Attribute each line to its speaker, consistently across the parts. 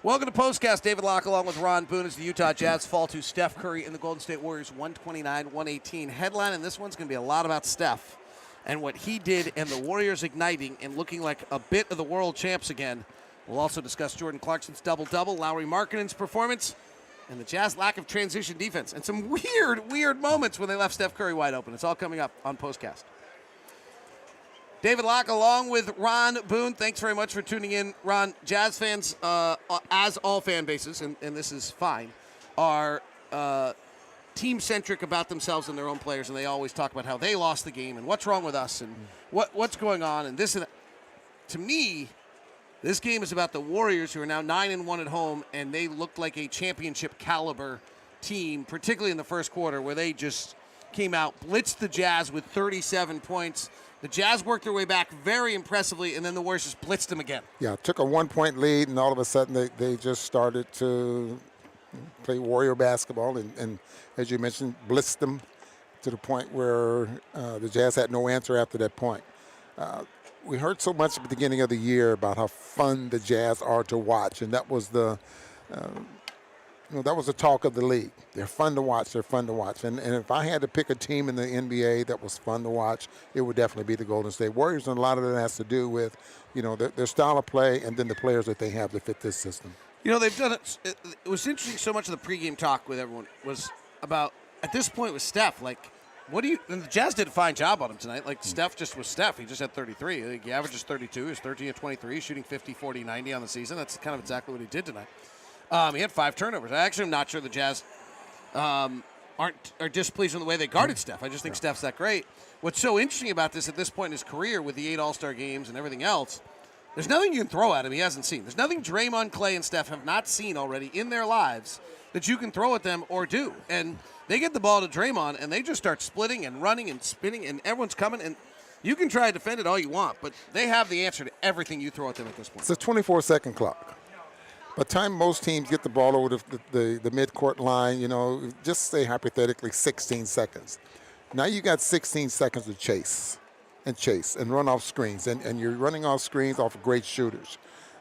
Speaker 1: Welcome to Postcast. David Locke along with Ron Boone as the Utah Jazz fall to Steph Curry and the Golden State Warriors 129-118. Headline, and this one's going to be a lot about Steph and what he did and the Warriors igniting and looking like a bit of the world champs again. We'll also discuss Jordan Clarkson's double-double, Lauri Markkanen's performance, and the Jazz lack of transition defense, and some weird moments when they left Steph Curry wide open. It's all coming up on Postcast. David Locke along with Ron Boone. Thanks very much for tuning in. Ron, Jazz fans, as all fan bases, and this is fine, are team-centric about themselves and their own players, and they always talk about how they lost the game and what's wrong with us and what's going on and this and that. To me, this game is about the Warriors, who are now 9-1 at home, and they looked like a championship caliber team, particularly in the first quarter, where they just came out, blitzed the Jazz with 37 points. The Jazz worked their way back very impressively, and then the Warriors just blitzed them again.
Speaker 2: Yeah, took a 1-point lead, and all of a sudden they just started to play Warrior basketball, and as you mentioned, blitzed them to the point where the Jazz had no answer after that point. We heard so much at the beginning of the year about how fun the Jazz are to watch, and that was the that was the talk of the league. They're fun to watch. They're fun to watch. And if I had to pick a team in the NBA that was fun to watch, it would definitely be the Golden State Warriors, and a lot of that has to do with their style of play and then the players that they have to fit this system.
Speaker 1: They've done it. It was interesting. So much of the pregame talk with everyone was about, at this point with Steph, and the Jazz did a fine job on him tonight. Steph just was Steph. He just had 33. He averages 32. He's 13 of 23, shooting 50, 40, 90 on the season. That's kind of exactly what he did tonight. He had 5 turnovers. I actually am not sure the Jazz are displeased with the way they guarded Steph. I just think Steph's that great. What's so interesting about this at this point in his career with the 8 All-Star games and everything else, there's nothing you can throw at him he hasn't seen. There's nothing Draymond, Clay, and Steph have not seen already in their lives that you can throw at them or do. And they get the ball to Draymond, and they just start splitting and running and spinning, and everyone's coming. And you can try to defend it all you want, but they have the answer to everything you throw at them at this point.
Speaker 2: It's a 24-second clock. By the time most teams get the ball over the midcourt line, just say hypothetically 16 seconds. Now you got 16 seconds to chase and run off screens. And you're running off screens off of great shooters.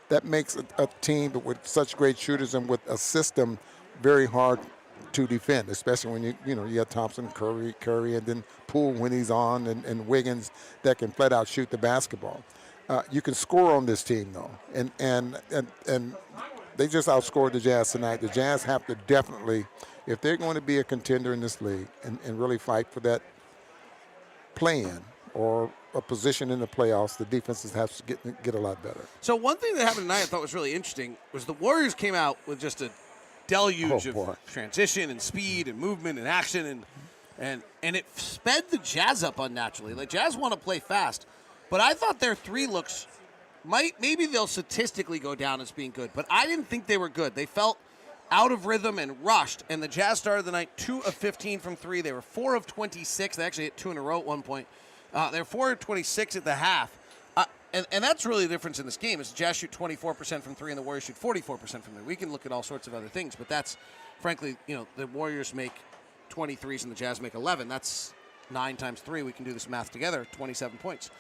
Speaker 2: That makes a team with such great shooters and with a system very hard to defend, especially when you have Thompson, Curry, and then Poole when he's on, and Wiggins that can flat out shoot the basketball. You can score on this team though, and they just outscored the Jazz tonight. The Jazz have to definitely, if they're going to be a contender in this league and really fight for that play-in or a position in the playoffs, the defenses have to get a lot better.
Speaker 1: So one thing that happened tonight I thought was really interesting was the Warriors came out with just a deluge of transition and speed and movement and action, and it sped the Jazz up unnaturally. Like, Jazz want to play fast, but I thought their 3 looks maybe they'll statistically go down as being good, but I didn't think they were good. They felt out of rhythm and rushed, and the Jazz started the night 2 of 15 from 3. They were 4 of 26. They actually hit 2 in a row at one point. They were 4 of 26 at the half. And that's really the difference in this game is the Jazz shoot 24% from 3 and the Warriors shoot 44% from 3. We can look at all sorts of other things, but that's, frankly, the Warriors make 23s and the Jazz make 11. That's 9 times 3. We can do this math together, 27 points.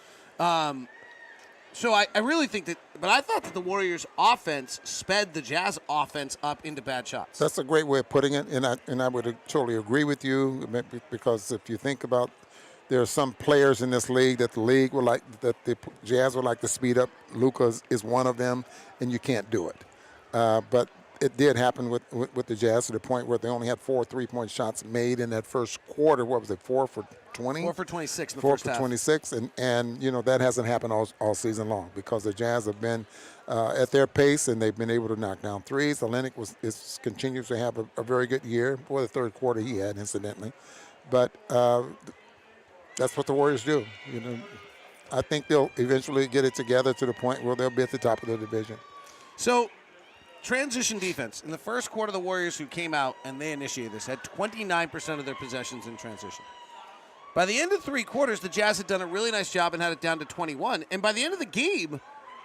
Speaker 1: So I really think that, but I thought that the Warriors' offense sped the Jazz offense up into bad shots.
Speaker 2: That's a great way of putting it, and I would totally agree with you, because if you think about, there are some players in this league that the Jazz would like to speed up. Luka is one of them, and you can't do it. But it did happen with the Jazz to the point where they only had 4 3-point shots made in that first quarter. What was it, 4 for 20?
Speaker 1: 4 for 26 in the
Speaker 2: 4
Speaker 1: first
Speaker 2: for
Speaker 1: half.
Speaker 2: 26, and that hasn't happened all season long, because the Jazz have been at their pace, and they've been able to knock down threes. Olynyk continues to have a very good year. For the third quarter he had, incidentally. But that's what the Warriors do. I think they'll eventually get it together to the point where they'll be at the top of the division.
Speaker 1: So, transition defense. In the first quarter, the Warriors, who came out and they initiated this, had 29% of their possessions in transition. By the end of 3 quarters, the Jazz had done a really nice job and had it down to 21. And by the end of the game,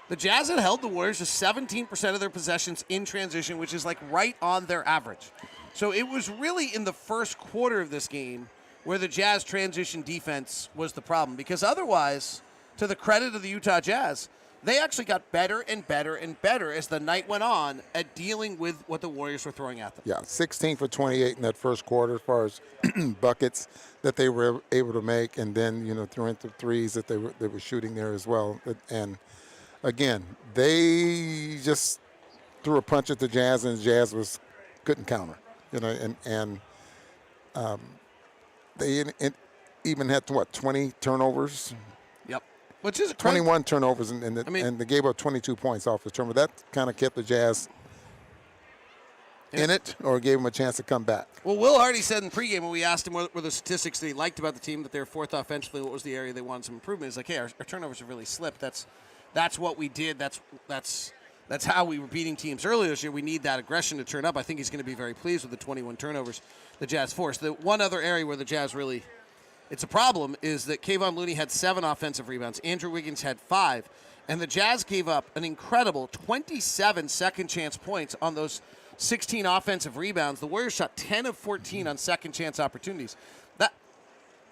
Speaker 1: the Jazz had held the Warriors to 17% of their possessions in transition, which is right on their average. So it was really in the first quarter of this game where the Jazz transition defense was the problem. Because otherwise, to the credit of the Utah Jazz, they actually got better and better and better as the night went on at dealing with what the Warriors were throwing at them.
Speaker 2: Yeah, 16 for 28 in that first quarter as far as buckets that they were able to make, and then threw into threes that they were shooting there as well. And again, they just threw a punch at the Jazz, and the Jazz couldn't counter. And they even had 20 turnovers.
Speaker 1: Yep. Which is
Speaker 2: 21 turnovers, and they gave up 22 points off the turnover. That kind of kept the Jazz in it, or gave them a chance to come back.
Speaker 1: Well, Will Hardy said in pregame when we asked him what were the statistics that he liked about the team, that they were fourth offensively, what was the area they wanted some improvement. He's like, hey, our turnovers have really slipped. That's what we did. That's how we were beating teams earlier this year. We need that aggression to turn up. I think he's going to be very pleased with the 21 turnovers the Jazz forced. The one other area where the Jazz really, it's a problem, is that Kayvon Looney had 7 offensive rebounds. Andrew Wiggins had 5. And the Jazz gave up an incredible 27 second-chance points on those 16 offensive rebounds. The Warriors shot 10 of 14 on second-chance opportunities.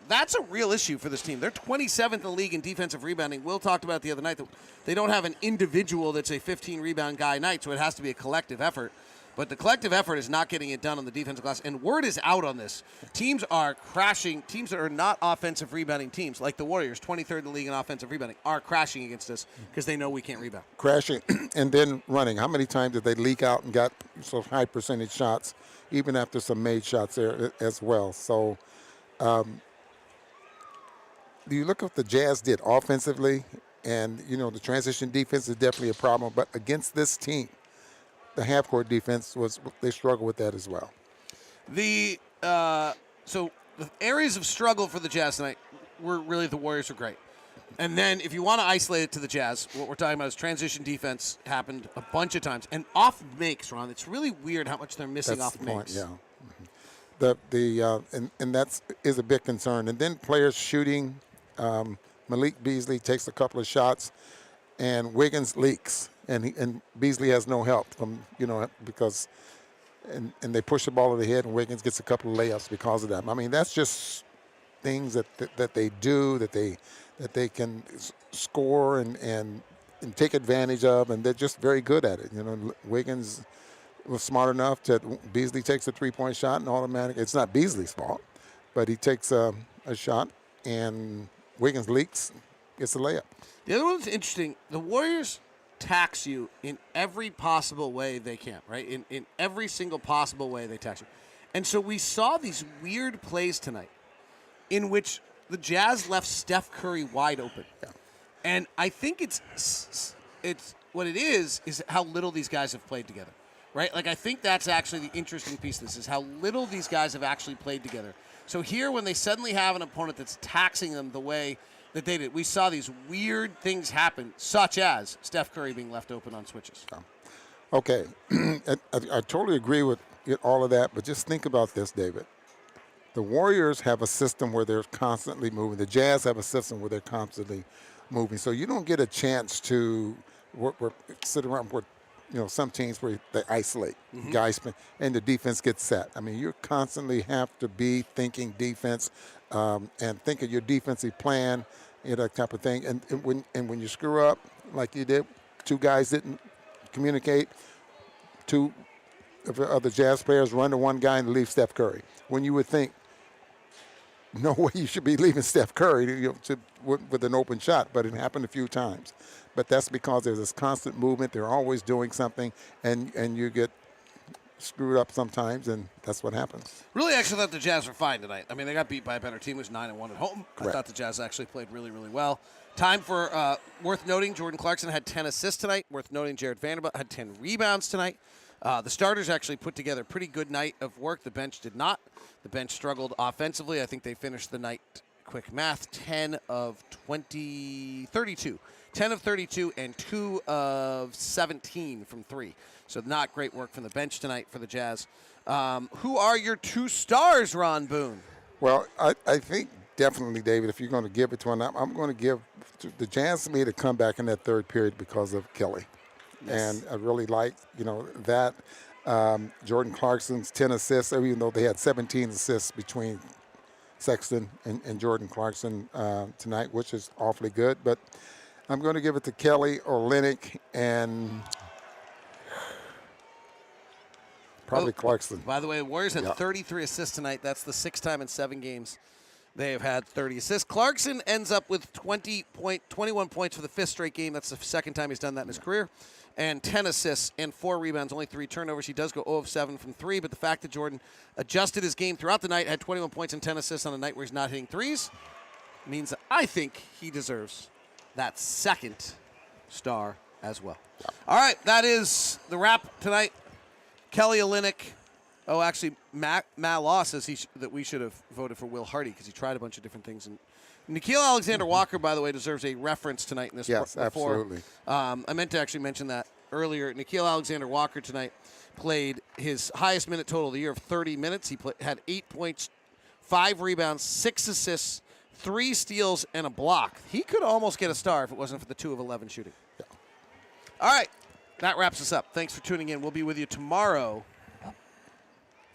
Speaker 1: That's a real issue for this team. They're 27th in the league in defensive rebounding. Will talked about the other night that they don't have an individual that's a 15-rebound guy night, so it has to be a collective effort. But the collective effort is not getting it done on the defensive glass. And word is out on this. Teams are crashing. Teams that are not offensive rebounding teams, like the Warriors, 23rd in the league in offensive rebounding, are crashing against us because they know we can't rebound.
Speaker 2: Crashing and then running. How many times did they leak out and got so high percentage shots, even after some made shots there as well? So you look at what the Jazz did offensively, and, the transition defense is definitely a problem. But against this team, the half-court defense they struggled with that as well.
Speaker 1: So the areas of struggle for the Jazz tonight were really the Warriors are great. And then if you want to isolate it to the Jazz, what we're talking about is transition defense happened a bunch of times. And off makes, Ron, it's really weird how much they're missing off makes.
Speaker 2: Yeah. And that is a big concern. And then players shooting. Malik Beasley takes a couple of shots, and Wiggins leaks, and Beasley has no help from because they push the ball to the head, and Wiggins gets a couple of layups because of that. I mean, that's just things that they do that they can score and take advantage of, and they're just very good at it. Wiggins was smart enough that Beasley takes a 3-point shot, and automatically it's not Beasley's fault, but he takes a shot and Wiggins leaks, gets a layup.
Speaker 1: The other one's interesting. The Warriors tax you in every possible way they can, right? In every single possible way they tax you. And so we saw these weird plays tonight in which the Jazz left Steph Curry wide open.
Speaker 2: Yeah.
Speaker 1: And I think it's what it is how little these guys have played together, right? Like, I think that's actually the interesting piece of this, is how little these guys have actually played together. So here, when they suddenly have an opponent that's taxing them the way that they did, we saw these weird things happen, such as Steph Curry being left open on switches.
Speaker 2: Okay. I totally agree with all of that, but just think about this, David. The Warriors have a system where they're constantly moving. The Jazz have a system where they're constantly moving. So you don't get a chance to sit around with some teams where they isolate guys, and the defense gets set. I mean, you constantly have to be thinking defense and think of your defensive plan, that type of thing. And when you screw up like you did, 2 guys didn't communicate, 2 of the Jazz players run to 1 guy and leave Steph Curry. When you would think, no way you should be leaving Steph Curry with an open shot, but it happened a few times. But that's because there's this constant movement. They're always doing something, and you get screwed up sometimes, and that's what happens.
Speaker 1: Really, actually thought the Jazz were fine tonight. I mean, they got beat by a better team. It was 9-1 at home.
Speaker 2: Correct.
Speaker 1: I thought the Jazz actually played really, really well. Time for worth noting, Jordan Clarkson had 10 assists tonight. Worth noting, Jared Vanderbilt had 10 rebounds tonight. The starters actually put together a pretty good night of work. The bench did not. The bench struggled offensively. I think they finished the night, quick math, 10 of 32. 10 of 32 and 2 of 17 from 3. So not great work from the bench tonight for the Jazz. Who are your 2 stars, Ron Boone?
Speaker 2: Well, I think definitely, David, if you're going to give it to him, I'm going to give the Jazz made a comeback in that third period because of Kelly. Yes. And I really like, that. Jordan Clarkson's 10 assists, even though they had 17 assists between Sexton and Jordan Clarkson tonight, which is awfully good. But I'm going to give it to Kelly Olynyk and probably Clarkson.
Speaker 1: By the way, the Warriors had
Speaker 2: Yeah.
Speaker 1: 33 assists tonight. That's the 6th time in 7 games they have had 30 assists. Clarkson ends up with 21 points for the 5th straight game. That's the 2nd time he's done that in his career. And 10 assists and 4 rebounds, only 3 turnovers. He does go 0 of 7 from 3, but the fact that Jordan adjusted his game throughout the night, had 21 points and 10 assists on a night where he's not hitting threes, means that I think he deserves that 2nd star as well. All right, that is the wrap tonight. Kelly Olynyk. Oh, actually, Matt Law says that we should have voted for Will Hardy because he tried a bunch of different things. And Nickeil Alexander-Walker, by the way, deserves a reference tonight in this.
Speaker 2: Yes, absolutely.
Speaker 1: I meant to actually mention that earlier. Nickeil Alexander-Walker tonight played his highest minute total of the year of 30 minutes. He had 8 points, 5 rebounds, 6 assists, 3 steals, and a block. He could almost get a star if it wasn't for the 2 of 11 shooting.
Speaker 2: Yeah.
Speaker 1: All right, that wraps us up. Thanks for tuning in. We'll be with you tomorrow